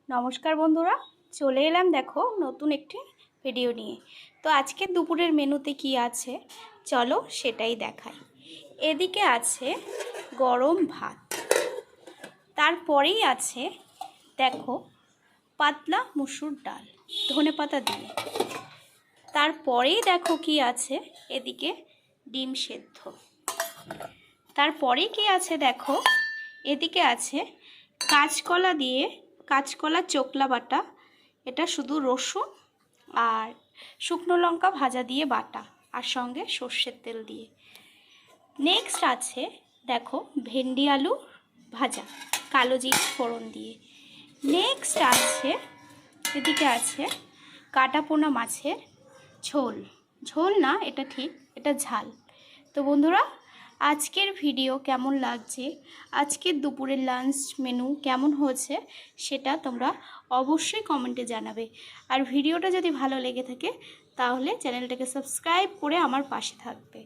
নমস্কার বন্ধুরা, চলে এলাম দেখো নতুন একটি ভিডিও নিয়ে। তো আজকে দুপুরের মেনুতে কি আছে চলো সেটাই দেখাই। এদিকে আছে গরম ভাত, তারপরেই আছে দেখো পাতলা মুসুর ডাল ধনেপাতা দিয়ে, তারপরেই দেখো কি আছে এদিকে ডিম সেদ্ধ, তারপরেই কি আছে দেখো এদিকে আছে কাঁচকলা দিয়ে কাঁচকলা চোকলা বাটা, এটা শুধু রসুন আর শুকনো লঙ্কা ভাজা দিয়ে বাটা আর সঙ্গে সর্ষের তেল দিয়ে। নেক্সট আছে দেখো ভেন্ডি আলু ভাজা কালো জিরে ফোড়ন দিয়ে। নেক্সট আছে এদিকে আছে কাটা পোনা মাছের ঝোল, ঝোল না এটা ঠিক, এটা ঝাল। তো বন্ধুরা, আজকের ভিডিও কেমন লাগছে, আজকের দুপুরের লাঞ্চ মেনু কেমন হয়েছে সেটা তোমরা অবশ্যই কমেন্টে জানাবে। আর ভিডিওটা যদি ভালো লেগে থাকে তাহলে চ্যানেলটাকে সাবস্ক্রাইব করে আমার পাশে থাকবে।